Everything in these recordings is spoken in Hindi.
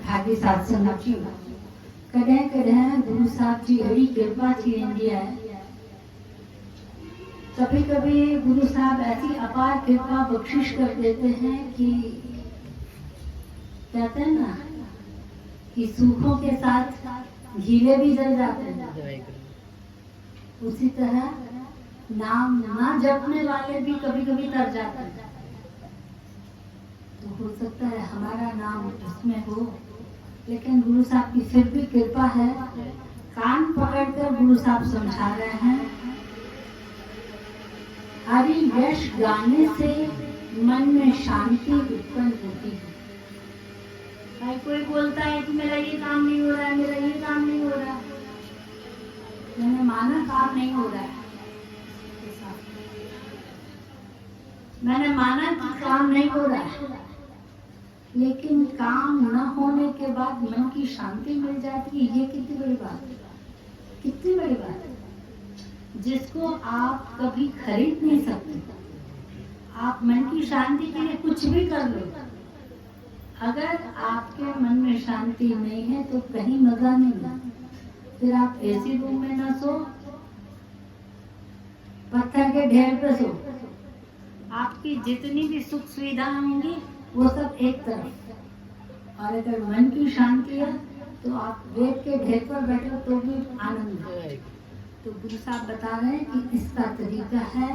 ठागी सत्संग की कॾहिं कॾहिं गुरु साहब जी अहिड़ी कृपा थी वेंदी आहे। कभी कभी गुरु साहब ऐसी अपार कृपा बख्शिश कर देते हैं कि कहते हैं ना कि सूखों के साथ गीले भी जल जाते हैं, उसी तरह नाम ना जपने वाले भी कभी कभी तर जाते हैं। तो हो सकता है हमारा नाम उसमें हो, लेकिन गुरु साहब की फिर भी कृपा है। कान पकड़कर गुरु साहब समझा रहे हैं, हरि यश गाने से मन में शांति उत्पन्न होती है। भाई कोई बोलता है कि मेरा ये काम नहीं हो रहा है, मेरा ये काम नहीं हो रहा, मैंने माना काम नहीं हो रहा है, मैंने माना कि काम नहीं हो रहा है, लेकिन काम न होने के बाद मन की शांति मिल जाती है। ये कितनी बड़ी बात है, कितनी बड़ी बात है, जिसको आप कभी खरीद नहीं सकते। आप मन की शांति के लिए कुछ भी कर लो, अगर आपके मन में शांति नहीं है तो कहीं मजा नहीं है। फिर आप एसी रूम में ना सो, पत्थर के ढेर पे सो, आपकी जितनी भी सुख सुविधा होंगी वो सब एक तरफ। और अगर मन की शांति है तो आप वेद के ढेर पर बैठो तो भी आनंद है। तो गुरु साहब बता रहे हैं कि इसका तरीका है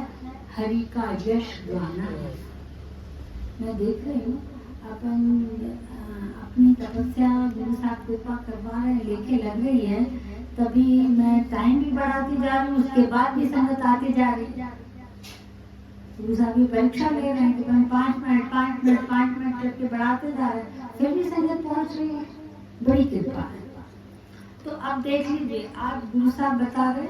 हरि का यश गाना। मैं देख रही हूँ अपनी तपस्या गुरु साहब कृपा करवा रहे हैं, लेके लग रही है, तभी मैं टाइम भी बढ़ाती जा रही हूँ, उसके बाद भी संगत आती जा रही है। गुरु साहब भी परीक्षा ले रहे हैं कि 5 मिनट करके बढ़ाते जा रहे हैं, फिर भी संगत पहुंच रही है, बड़ी कृपा है। तो अब देख लीजिए, आज गुरु साहब बता रहे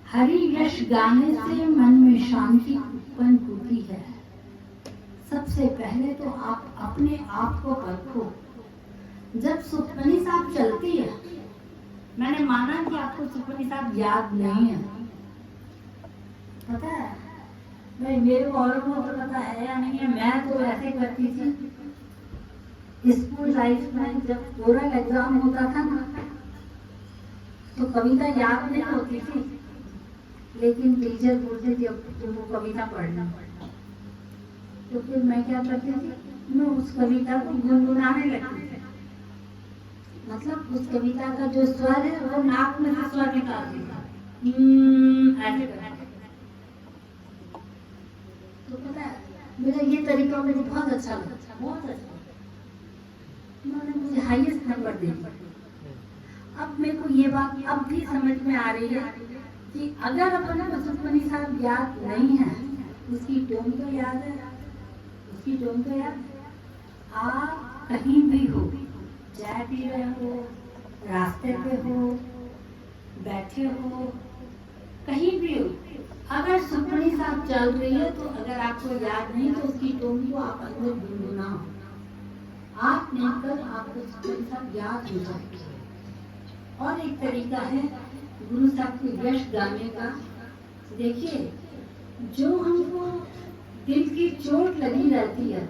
हरि यश गाने से मन में शांति उत्पन्न होती है। सबसे पहले तो आप अपने आप को परखो। जब सुखमनी साहब चलती है, मैंने माना कि आपको सुखमनी साहब याद नहीं है, पता है भाई, मेरे को और को तो पता है या नहीं है। मैं तो ऐसे करती थी स्कूल लाइफ में, जब ओरल एग्जाम होता था ना तो कविता याद नहीं होती थी, लेकिन टीचर बोलते थे अब तुमको कविता पढ़ना। तो फिर मैं क्या करती थी, मैं उस कविता को गुनगुनाने लगती थी। मतलब उस कविता का जो स्वर है वो नाक में से स्वर निकालती थी, ऐसे करती। तो पता है मेरा ये तरीका मुझे बहुत अच्छा लगा, बहुत अच्छा। उन्होंने मुझे हाईएस्ट नंबर दे दिया। अब मेरे को ये बात अब भी समझ में आ रही है कि अगर अपन को सुखमनी साहब याद नहीं है, उसकी टोन तो याद है, उसकी टोन तो याद है। आप कहीं भी हो, चाय पी रहे हो, रास्ते पे हो, बैठे हो, कहीं भी हो, अगर सुखमनी साहब चल रही है तो अगर आपको याद नहीं तो उसकी टोन को आप अंदर गुनगुनाओ, आप मिलकर आपको सुखमनी साहब याद हो जाएगी। और एक तरीका है गुरु साहब के यश गाने का। देखिए, जो हमको दिल की चोट लगी रहती है,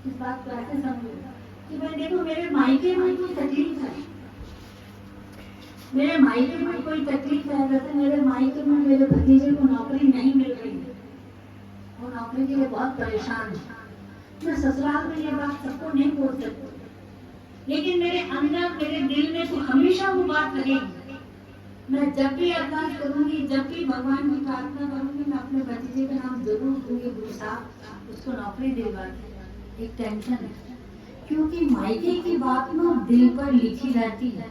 इस बात को ऐसे समझो कि भाई देखो मेरे मायके में कोई तकलीफ है, मेरे मायके में कोई तकलीफ है, जैसे मेरे मायके में मेरे भतीजे को नौकरी नहीं मिल रही है, वो नौकरी के लिए बहुत परेशान है। मैं ससुराल में ये बात सबको नहीं बोल सकती, लेकिन मेरे अंदर मेरे दिल में तो हमेशा वो बात लगेगी। मैं जब भी अरदास करूंगी, जब भी भगवान की प्रार्थना करूंगी, मैं अपने भतीजे का नाम जरूर दूंगी, गुरु साहब उसको नौकरी दिलवा दे। एक टेंशन है, क्योंकि मायके की बात ना दिल पर लिखी रहती है,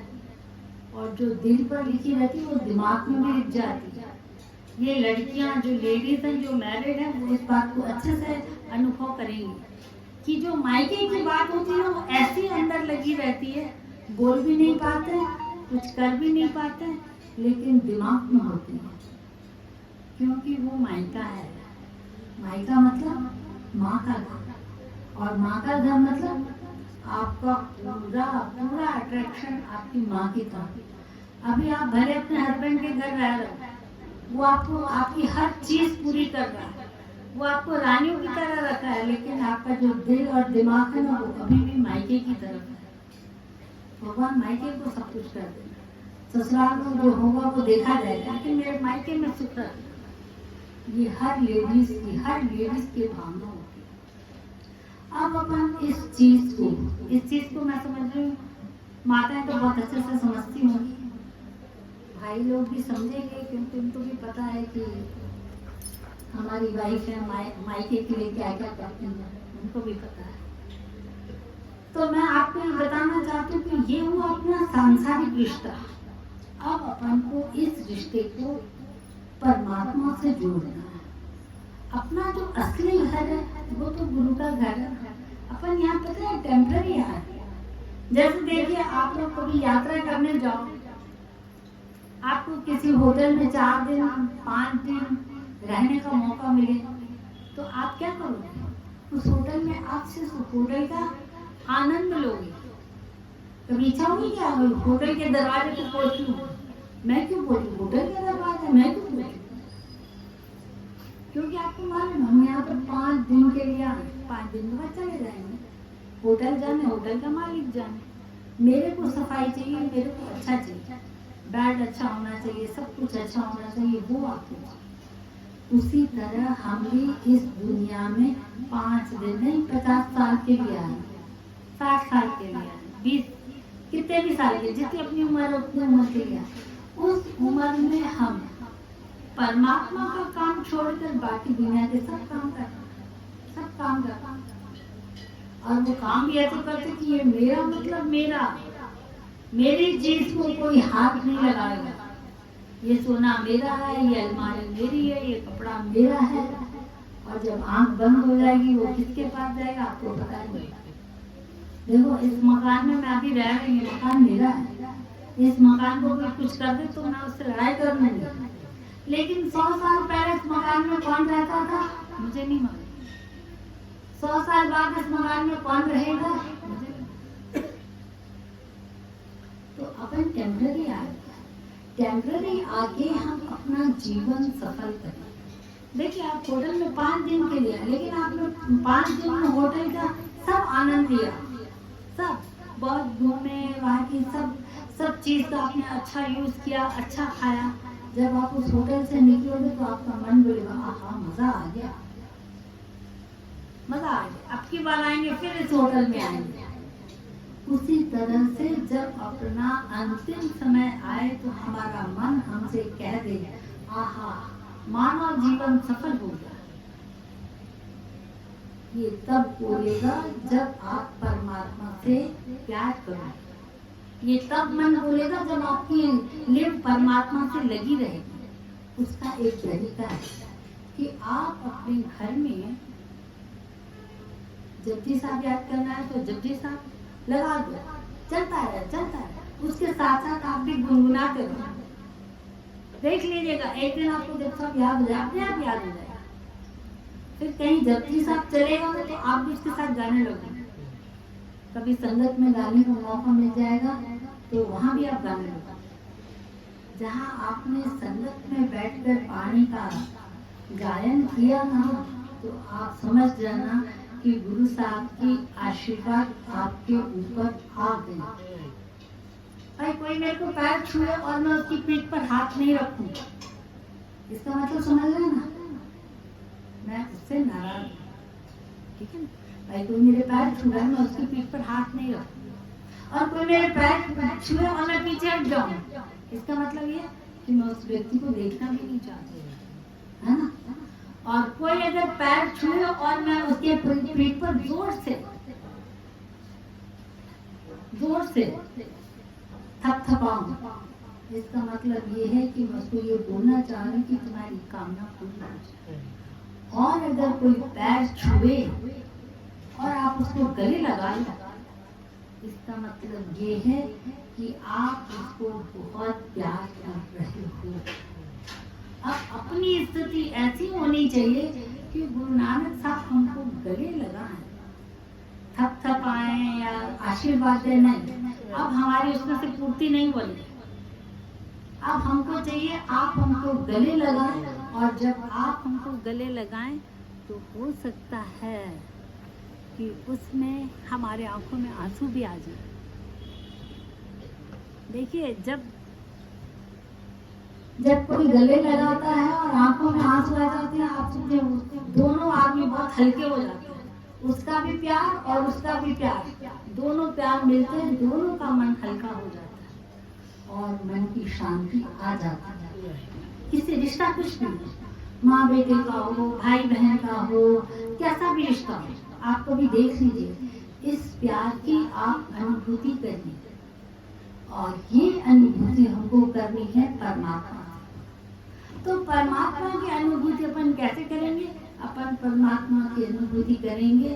और जो दिल पर लिखी रहती है वो दिमाग में भी लिख जाती है। ये लड़कियां जो लेडीज हैं, जो मैरिड हैं, वो इस बात को अच्छे से अनुभव करेंगी कि जो मायके की बात होती है वो ऐसी अंदर लगी रहती है, बोल भी नहीं पाते, कुछ कर भी नहीं पाते, लेकिन दिमाग में होती है, क्योंकि वो मायका है। मायका मतलब माँ का घर, और माँ का घर मतलब आपका पूरा पूरा अट्रैक्शन आपकी माँ की तरफ। अभी आप भले अपने हस्बैंड के घर रह रहे हो, वो आपको आपकी हर चीज पूरी कर रहा है, वो आपको रानियों की तरह रखा है, लेकिन आपका जो दिल और दिमाग है ना वो अभी भी मायके मायके की तरफ है। भगवान मायके को सब कुछ कर देना, ससुराल में जो होगा वो देखा जाएगा, लेकिन मेरे मायके में सुख है। ये हर लेडीज की भावना होती है। अब अपन इस चीज को मैं समझ रही हूँ, माताएं तो बहुत अच्छे से समझती होंगी, भाई लोग भी समझेंगे, क्योंकि उनको भी पता है कि हमारी वाइफ है, मायके के लिए क्या क्या करती है, उनको भी पता है। तो मैं आपको ये बताना चाहती हूँ कि ये हुआ अपना सांसारिक रिश्ता। अब अपन को इस रिश्ते को परमात्मा से जोड़ना है। अपना जो असली घर है वो तो गुरु का घर है। अपन यहाँ पता है टेम्पररी है। जैसे देखिए, आप लोग कभी यात्रा करने जाओ, आपको किसी होटल में 4 दिन 5 दिन रहने का मौका मिले, तो आप क्या करोगे? उस होटल में आप सिर्फ होटल का आनंद लोगे। कभी इच्छा होगी क्या होटल के दरवाजे को पहुंचूं? मैं क्यों पहुंचूं? होटल का दरवाजा मैं क्यों पहुंचूं? क्योंकि आपको मालूम हम यहाँ पर 5 दिन के लिए आए, 5 दिन के बाद चले जाएंगे। होटल जाने, होटल का मालिक जाने। मेरे को सफाई चाहिए, मेरे को अच्छा चाहिए, बेड अच्छा होना चाहिए, सब कुछ अच्छा होना चाहिए, वो आपको चाहिए। उसी तरह हम भी इस दुनिया में 5 दिन नहीं 50 साल के लिए आए, 60 साल के लिए आए, 20 कितने भी साल के, जितनी अपनी उम्र है उतनी उम्र के लिए। उस उम्र में हम परमात्मा का काम छोड़कर बाकी दुनिया के सब काम करते, और वो काम भी ऐसे करते कि ये मेरा मतलब मेरी चीज को कोई हाथ नहीं लगाएगा। ये सोना मेरा है, ये अलमारी मेरी है, ये कपड़ा मेरा है। और जब आंख बंद हो जाएगी वो किसके पास जाएगा आपको पता नहीं। देखो, इस मकान में मैं अभी रह रही हूँ, मकान मेरा है। इस मकान को कोई कुछ कर दे तो मैं उससे लड़ाई कर लूंगी, लेकिन 100 साल पहले इस मकान में कौन रहता था मुझे नहीं मालूम। 100 साल बाद इस मकान में कौन रहेगा मुझे नहीं। तो अपन टेम्पररी आके हम अपना जीवन सफल करें। देखिए, आप होटल में 5 दिन के लिए, लेकिन आपने 5 दिन में होटल का सब आनंद लिया, सब बहुत घूमे, वहाँ की सब चीज का आपने अच्छा यूज किया, अच्छा खाया। जब आप उस होटल से निकलोगे तो आपका मन बोलेगा आहा मजा आ गया, अब की बार आएंगे फिर इस होटल में आएंगे। उसी तरह से जब अपना अंतिम समय आए तो हमारा मन हमसे कह दे आहा मानव जीवन सफल हो गया। ये तब बोलेगा जब आप परमात्मा से प्यार करोगे। ये तब मन बोलेगा जब आपकी लिव परमात्मा से लगी रहेगी। उसका एक तरीका है कि आप अपने घर में जपजी साहब याद करना है तो जपजी साहब लगा दो, चलता है। उसके साथ साथ आप भी गुनगुनाते रहो। देख लीजिएगा, एक दिन आपको जब सब याद हो जाए, अपने आप याद हो जाएगा। फिर कहीं जपजी साहब चलेगा तो आप भी उसके साथ गाने लगोगे। कभी संगत में गाने का मौका मिल जाएगा तो वहां भी आप गाने लगोगे। जहाँ आपने संगत में बैठकर पानी का गायन किया ना, तो आप समझ जाना कि गुरु साहब की आशीर्वाद आपके ऊपर आ गई। भाई कोई मेरे को पैर छुए और मैं उसकी पीठ पर हाथ नहीं रखूं, इसका मतलब समझ रहे ना, मैं उससे नाराज हूं, ठीक है। भाई कोई मेरे पैर छुए, मैं उसकी पीठ पर हाथ नहीं रखूं, और कोई मेरे पैर छुए और मैं पीछे हट जाऊं, इसका मतलब ये कि मैं उस व्यक्ति को देखना भी नहीं चाहती, है ना। और कोई अगर पैर छुए और मैं उसके पीठ पर जोर से थपथपाऊं, इसका मतलब ये है कि मैं उसको ये बोलना चाह रही कि तुम्हारी कामना पूरी हो जाए। और अगर कोई पैर छुए और आप उसको गले लगा लो, इसका मतलब ये है कि आप उसको बहुत प्यार कर रहे हो। अब अपनी स्थिति ऐसी होनी चाहिए कि गुरु नानक साहब हमको गले लगाएं, थपथपाएं या आशीर्वाद दें, नहीं। अब हमारी उसमें से पूर्ति नहीं बोली। अब हमको चाहिए आप हमको गले लगाएं, और जब आप हमको गले लगाएं तो हो सकता है कि उसमें हमारे आंखों में आंसू भी आ जाए। देखिए, जब कोई गले लगाता है और आंखों में आंसू आ जाते हैं, आप समझे, दोनों आदमी बहुत हल्के हो जाते हैं। उसका भी प्यार और उसका भी प्यार, दोनों प्यार मिलते हैं, दोनों का मन हल्का हो जाता है और मन की शांति आ जाती है। किसी रिश्ता कुछ नहीं, माँ बेटे का हो, भाई बहन का हो, कैसा भी रिश्ता हो, आप कभी देख लीजिए, इस प्यार की आप अनुभूति करिए। और ये अनुभूति हमको करनी है परमात्मा। तो परमात्मा की अनुभूति अपन कैसे करेंगे? अपन परमात्मा की अनुभूति करेंगे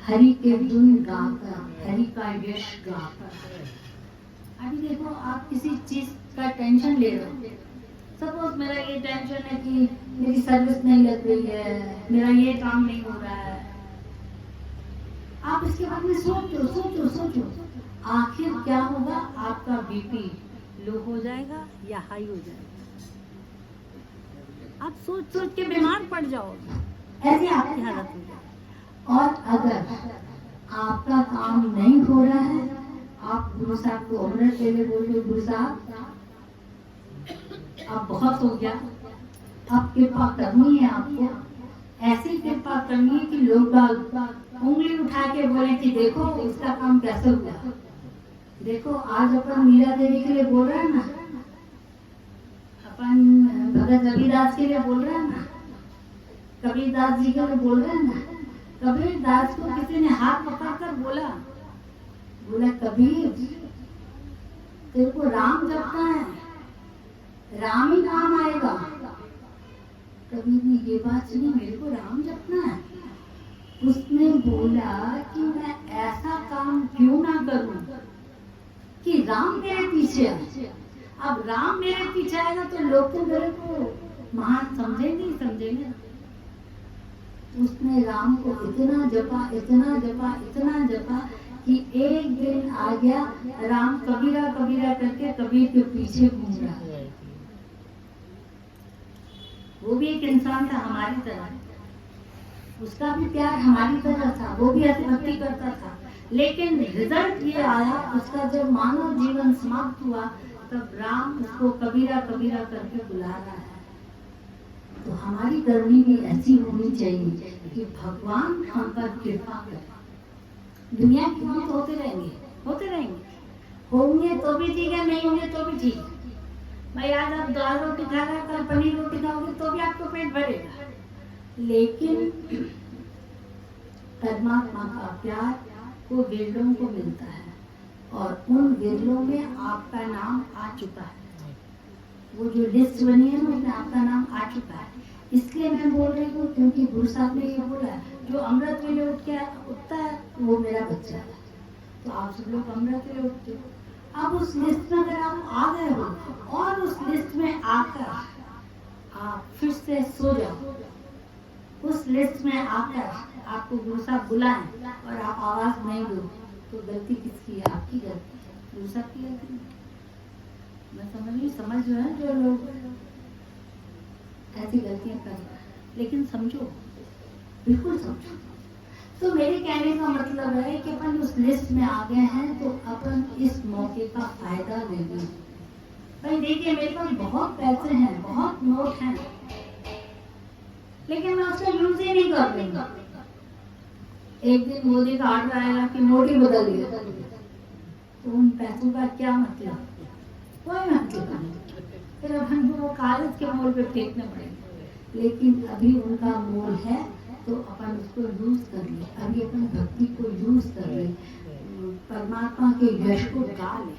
हरि के गुण गाकर, हरि का यश गाकर। अभी देखो, आप किसी चीज का टेंशन ले रहे हो। सपोज मेरा ये टेंशन है कि मेरी सर्विस नहीं लग रही है, मेरा ये काम नहीं हो रहा है। आप इसके बारे में सोचो सोचो सोचो, आखिर क्या होगा? आपका बीपी लो हो जाएगा या हाई हो जाएगा। आप सोच सोच के बीमार पड़ जाओगे, ऐसी आपकी हालत हो जाएगी। और अगर आपका काम नहीं हो रहा है, आप गुरु साहब को अमृत ले बोलते, गुरु साहब अब बहुत हो गया, अब कृपा करनी है आपको, ऐसी कृपा करनी है कि लोग उंगली उठा के बोले कि देखो उसका काम कैसे हुआ। देखो, आज अपन मीरा देवी के लिए बोल रहे हैं ना, अपन भगत रविदास के लिए बोल रहे हैं ना, कबीरदास जी के लिए बोल रहे हैं ना। कबीरदास को किसी ने हाथ पकड़कर बोला कबीर, तेरे को राम जपना है, राम ही काम आएगा। कबीर ने ये बात सुनी, मेरे को राम जपना है। उसने बोला कि मैं ऐसा काम क्यों ना करूं कि राम मेरे पीछे आए। अब राम मेरे पीछे आएगा तो लोग तो मेरे को महान समझेंगे। उसने राम को इतना जपा कि एक दिन आ गया, राम कबीरा कबीरा करके कबीर के पीछे घूम रहा है। वो भी एक इंसान था हमारी तरह, उसका भी प्यार हमारी तरह था, वो भी ऐसे भक्ति करता था। लेकिन रिजल्ट ये आया, उसका जब मानव जीवन समाप्त हुआ, तब राम उसको कबीरा कबीरा करके बुला रहा है। तो हमारी करनी भी ऐसी होनी चाहिए कि भगवान हम पर कृपा करें। दुनिया की बात होते रहेंगे, होंगे तो भी ठीक है, नहीं होंगे तो भी ठीक है। भाई आज आप दाल रोटी खा रहे हैं, कल पनीर रोटी खाओगे तो भी आपको पेट भरेगा। लेकिन परमात्मा का प्यार वो विरलों को मिलता है, और उन विरलों में आपका नाम आ चुका है। वो जो लिस्ट बनी है ना, उसमें आपका नाम आ चुका है। इसलिए मैं बोल रही हूँ क्योंकि गुरु साहब ने ये बोला है, जो अमृत वेले उठता है वो मेरा बच्चा है। तो आप सब लोग अमृत वेले उठते हो। अब उस लिस्ट में अगर आप आ गए हो और उस लिस्ट में आकर आप फिर से सो जाओ, उस लिस्ट में आकर आपको गुरु साहब बुलाएं और आप आवाज नहीं दो, तो गलती किसकी है? आपकी गलती है, गुरु साहब की गलती है। मैं समझ रहे हैं जो लोग ऐसी गलतियां कर रहे हैं, लेकिन समझो, बिल्कुल समझो। तो मेरे कहने का मतलब है कि अपन उस लिस्ट में आ गए हैं, तो अपन इस मौके का फायदा लेंगे। भाई देखिए, मेरे पास बहुत पैसे हैं, बहुत नोट हैं, लेकिन मैं उसका यूज ही नहीं कर रही। एक दिन मोदी का ऑर्डर आएगा कि नोट ही बदल दिया, तो उन पैसों का क्या मतलब? कोई मतलब नहीं। फिर अपन को वो कागज के मोल पे फेंकने पड़ेंगे। लेकिन अभी उनका मोल है, तो अपन उसको यूज कर ले। अभी अपन भक्ति को यूज कर ले, परमात्मा के यश को गा ले।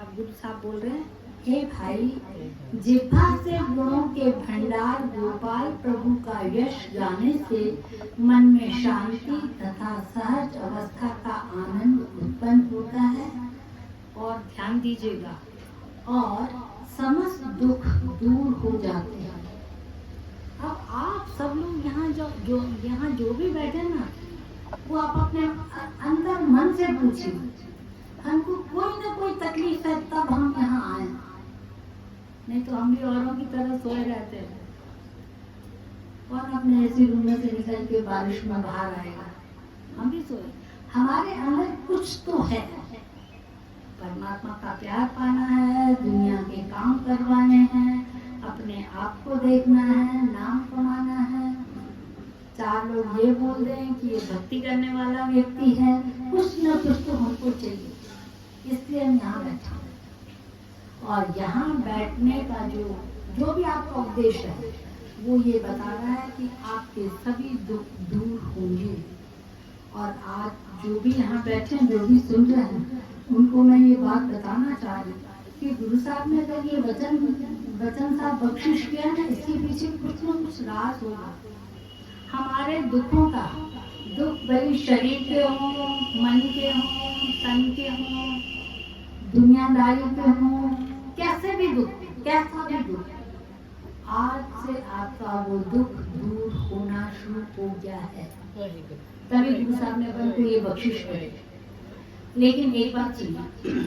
अब गुरु साहब बोल रहे हैं, हे भाई, जिह्वा से गुणों के भंडार गोपाल प्रभु का यश गाने से मन में शांति तथा सहज अवस्था का आनंद उत्पन्न होता है। और ध्यान दीजिएगा, और समस्त दुख दूर हो जाते हैं। अब आप सब लोग यहाँ जो भी बैठे ना, वो आप अपने अंदर मन से पूछिए, हमको कोई ना कोई तकलीफ है तब हम यहाँ आए, नहीं तो हम भी औरों की तरह सोए रहते हैं। कौन अपने ऐसी रूम में से निकल के बारिश में बाहर आएगा? हम भी सोए। हमारे अंदर कुछ तो है, परमात्मा का प्यार पाना है, दुनिया के काम करवाने हैं, अपने आप को देखना है, नाम कमाना है। चार लोग ये बोल दें कि ये भक्ति करने वाला व्यक्ति है, कुछ न कुछ तो हमको चाहिए, इसलिए हम यहाँ बैठे हैं। और यहाँ बैठने का जो भी आपका उद्देश्य है वो ये बता रहा है कि आपके सभी दुख दूर होंगे। और आज जो भी यहाँ बैठे हैं, जो भी सुन रहे हैं, उनको मैं ये बात बताना चाह रही हूँ कि गुरु साहब ने अगर ये वचन साहब बख्शिश किया ना, इसके पीछे कुछ न कुछ राज होगा। हमारे दुखों का, दुख भले शरीर के हों, मन के हों, तन के हों, दुनियादारी के हों, कैसे भी दुख, कैसा भी दुख, आज से आपका वो दुख दूर होना शुरू हो गया है। तभी गुरु साहब ने अपन को ये बख्शिश करे। लेकिन एक बात सुनिए,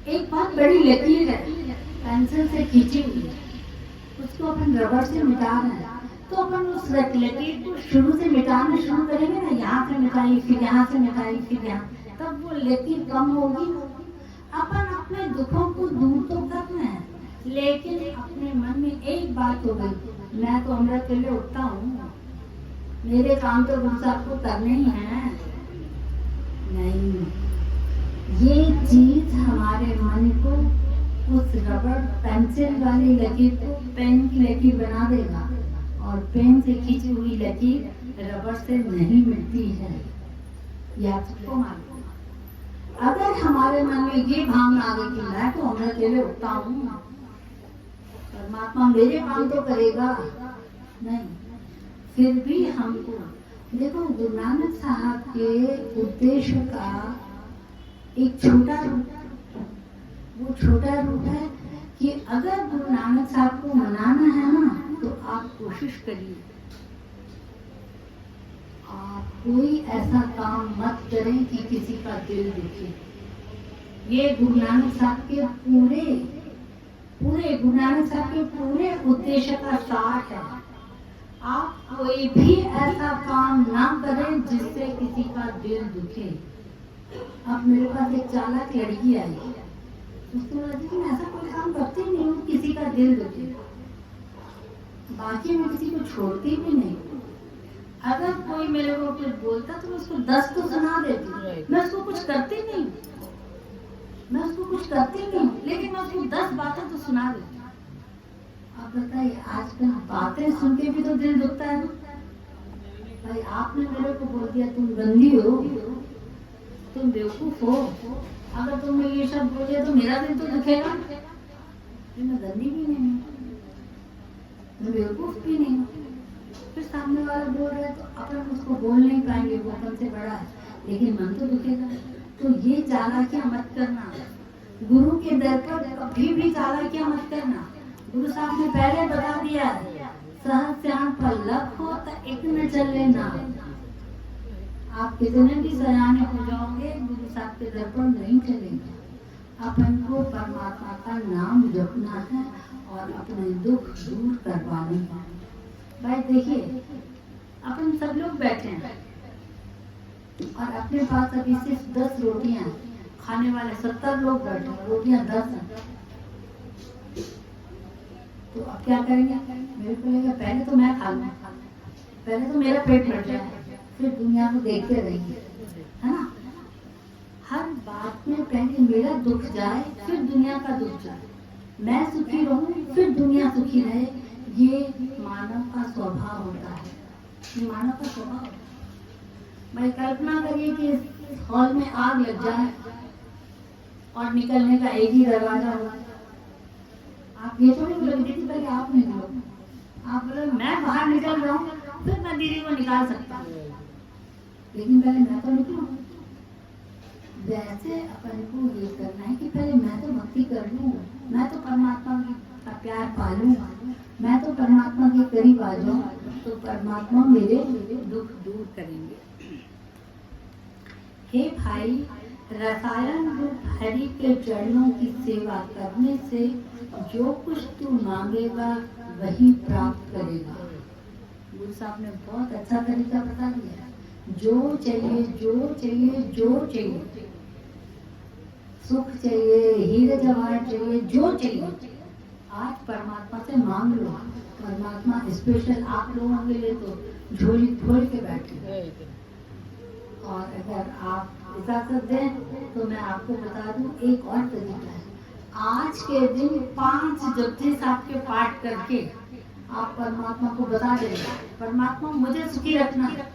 एक बात बड़ी लकीर है, पेंसिल से खींची हुई है, उसको अपन रबड़ से मिटा रहे हैं, तो अपन उस लकीर को शुरू से मिटाना शुरू करेंगे ना, यहाँ से मिटाई, फिर यहाँ से मिटाई, फिर यहाँ, तब वो लकीर कम होगी। अपन अपने दुखों को दूर तो कर रहे हैं, लेकिन अपने मन में एक बात हो गई, मैं तो अमृत के लिए उठता हूँ, मेरे काम तो गुरु साहब को करने ही हैं। नहीं, ये चीज हमारे मन को उस रबड़ पेंसिल वाली लकीर को पेन की लकीर बना देगा, और पेन से खींची हुई लकीर रबड़ से नहीं मिलती है। ये आप सबको मालूम। अगर हमारे मन में ये भावना आ गई कि मैं तो अमृत के लिए उठता हूँ, परमात्मा मेरे काम तो करेगा, नहीं, फिर भी हमको देखो, गुरु नानक साहब के उद्देश्य का एक छोटा रूप, वो छोटा रूप है कि अगर गुरु नानक साहब को मनाना है ना, तो आप कोशिश करिए, आप कोई ऐसा काम मत करें कि किसी का दिल दुखे। ये गुरु नानक साहब के पूरे गुरु नानक साहब के पूरे उद्देश्य का सार है। आप कोई भी ऐसा काम ना करें जिससे किसी का दिल दुखे। अब मेरे पास एक चालाक लड़की आई, उसको लगा कि मैं ऐसा कोई काम करती नहीं हूँ किसी का दिल दुखे, बाकी मैं किसी को छोड़ती भी नहीं। अगर कोई मेरे को कुछ बोलता तो मैं उसको 10 तो सुना देती, मैं उसको कुछ करती नहीं, लेकिन मैं उसको 10 बातें तो सुना देती। आप बताइए, आजकल बातें सुन के भी तो दिल दुखता है ना। भाई आपने मेरे को बोल दिया तुम गंदी हो, तुम बेवकूफ हो, अगर तुम ये सब बोले तो मेरा दिल तो दुखेगा। मैं गंदी भी नहीं हूँ, मैं बेवकूफ भी नहीं हूँ। फिर सामने वाला बोल रहा है तो अपन उसको बोल नहीं पाएंगे, वो अपन से बड़ा है, लेकिन मन तो दुखेगा। तो ये चालाकियां मत करना, गुरु के दर पर कभी भी चालाकियां मत करना। गुरु साहब ने पहले बता दिया, सहज श्याम पर लख हो तो एक न चले ना। आप कितने भी सयाने हो जाओगे, गुरु साहब के दर पर नहीं चलेंगे। अपन को परमात्मा का नाम जपना है और अपने दुख दूर करवाने हैं। भाई देखिए, अपन सब लोग बैठे हैं और अपने पास अभी सिर्फ 10 रोटियां, खाने वाले 70 लोग बैठे हैं, रोटियां 10 हैं। तो अब क्या करेंगे? मेरे को लगेगा पहले तो मैं खा लूं, पहले तो मेरा पेट भर जाए, फिर दुनिया को देखते रहेंगे, है ना। हर बात में पहले मेरा दुख जाए, फिर दुनिया का दुख जाए, मैं सुखी रहूं, फिर दुनिया सुखी रहे। ये मानव का स्वभाव होता है, ये मानव का स्वभाव होता है। भाई कल्पना करिए कि हॉल में आग लग जाए और निकलने का एक ही दरवाजा हो। आप ये तो नहीं बोलोगे कि पहले आप निकलो, आप बोलो मैं बाहर निकल रहा हूँ, फिर मैं दीदी को निकाल सकता हूँ, लेकिन पहले मैं तो निकलूं। वैसे अपन को ये करना है कि पहले मैं तो भक्ति कर लूं, मैं तो परमात्मा का प्यार पालूं, मैं तो परमात्मा के करीब आ जाऊं, तो परमात्मा मेरे दुख दूर करेंगे। हे भाई, रसायन रूप हरि के चरणों की सेवा करने से जो कुछ तू मांगेगा वही प्राप्त करेगा। गुरु साहब ने बहुत अच्छा तरीका बता दिया जो चाहिए, जो चाहिए, जो चाहिए, सुख चाहिए, हीरे जवाहर चाहिए, जो चाहिए, आज परमात्मा से मांग लो। परमात्मा स्पेशल आप लोगों के लिए तो झोली खोल के बैठे। और अगर आप इजाजत दें तो मैं आपको बता दूं एक और तरीका है। आज के दिन 5 जपजी साहब के पाठ करके आप परमात्मा को बता देंगे, परमात्मा मुझे सुखी रखना है,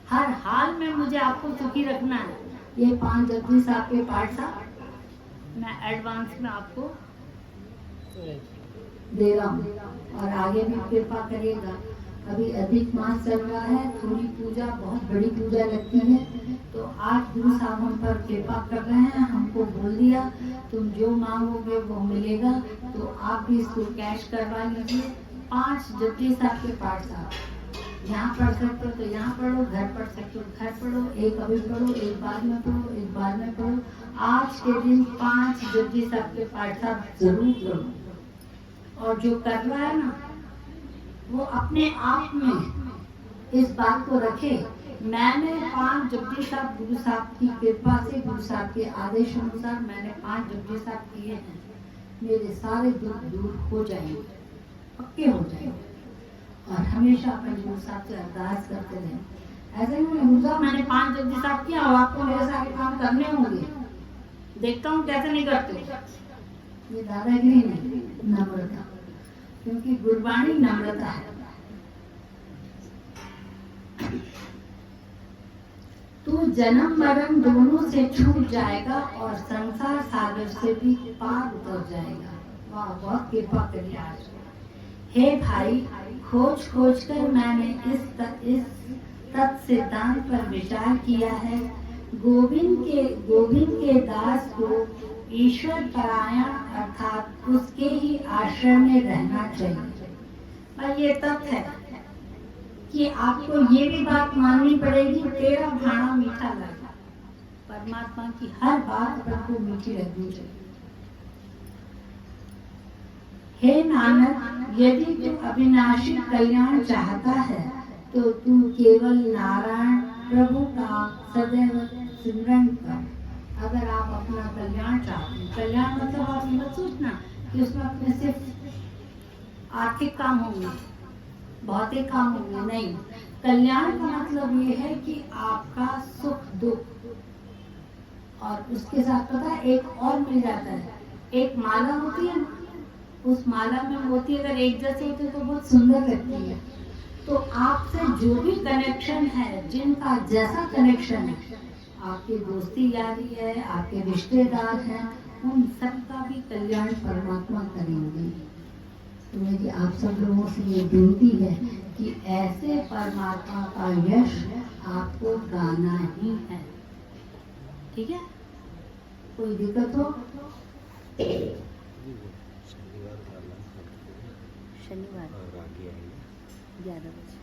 हर हाल में मुझे आपको सुखी रखना है। ये 5 जपजी साहब के पाठ साहब मैं एडवांस में आपको दे रहा हूँ और आगे भी कृपा करिएगा। अभी अधिक मास चल रहा है, थोड़ी पूजा बहुत बड़ी पूजा लगती है, तो आज गुरु साहब हम पर कृपा कर रहे हैं। हमको बोल दिया तुम जो मांगोगे वो मिलेगा, तो आप भी इसको कैश करवा लीजिए। 5 जपजी साहब के पाठ साहब यहाँ पढ़ सकते हो तो यहाँ पढ़ो, घर पढ़ सकते हो घर पढ़ो, एक अभी पढ़ो, एक बाद में पढ़ो, एक बाद में पढ़ो। आज के दिन 5 जपजी साहब के पाठ साहब जरूर पढ़ो। और जो कर रहा है ना वो अपने आप में इस बात को रखे, मैंने 5 जपजी साहब गुरु साहब की कृपा से, गुरु साहब के आदेश अनुसार मैंने 5 जपजी साहब किए हैं, मेरे सारे दुख दूर हो जाएंगे, पक्के हो जाएंगे। और हमेशा अपने गुरु साहब से अरदास करते रहे। ऐसे ही गुरु साहब मैंने 5 जपजी साहब किया और आपको मेरे सारे काम करने होंगे, देखता हूँ कैसे नहीं करते। ये दादागिरी नहीं, नम्रता, क्योंकि गुरबाणी नम्रता है। तू जन्म मरण दोनों से छूट जाएगा और संसार सागर से भी पार उतर जाएगा। वाह, बहुत कृपा करिए आज। हे भाई, खोज खोज कर मैंने इस तत्व सिद्धांत पर विचार किया है। गोविंद के दास को ईश्वर परायण अर्थात उसके ही आश्रय में रहना चाहिए। और ये तथ्य है कि आपको ये भी बात माननी पड़ेगी, तेरा भाना मीठा लगा। परमात्मा की हर बात आपको मीठी लगनी चाहिए। हे नानक, यदि तू अविनाशी कल्याण चाहता है तो तू केवल नारायण प्रभु का सदैव सिमरन कर। अगर आप अपना कल्याण चाहते हैं, कल्याण मतलब आप मत सोचना कि उसमें अपने सिर्फ आर्थिक काम होंगे, भौतिक काम होंगे, नहीं। कल्याण का मतलब ये है कि आपका सुख दुख, और उसके साथ पता है एक और मिल जाता है, एक माला होती है, उस माला में मोती अगर एक जैसे होते तो बहुत सुंदर लगती है। तो आपसे जो भी कनेक्शन है, जिनका जैसा कनेक्शन है, आपकी दोस्ती यारी है, आपके रिश्तेदार हैं, उन सबका भी कल्याण परमात्मा करेंगे। तो मेरी आप सब लोगों से ये विनती है कि ऐसे परमात्मा का यश आपको गाना ही है। ठीक है, कोई दिक्कत हो? शनिवार 11 बजे।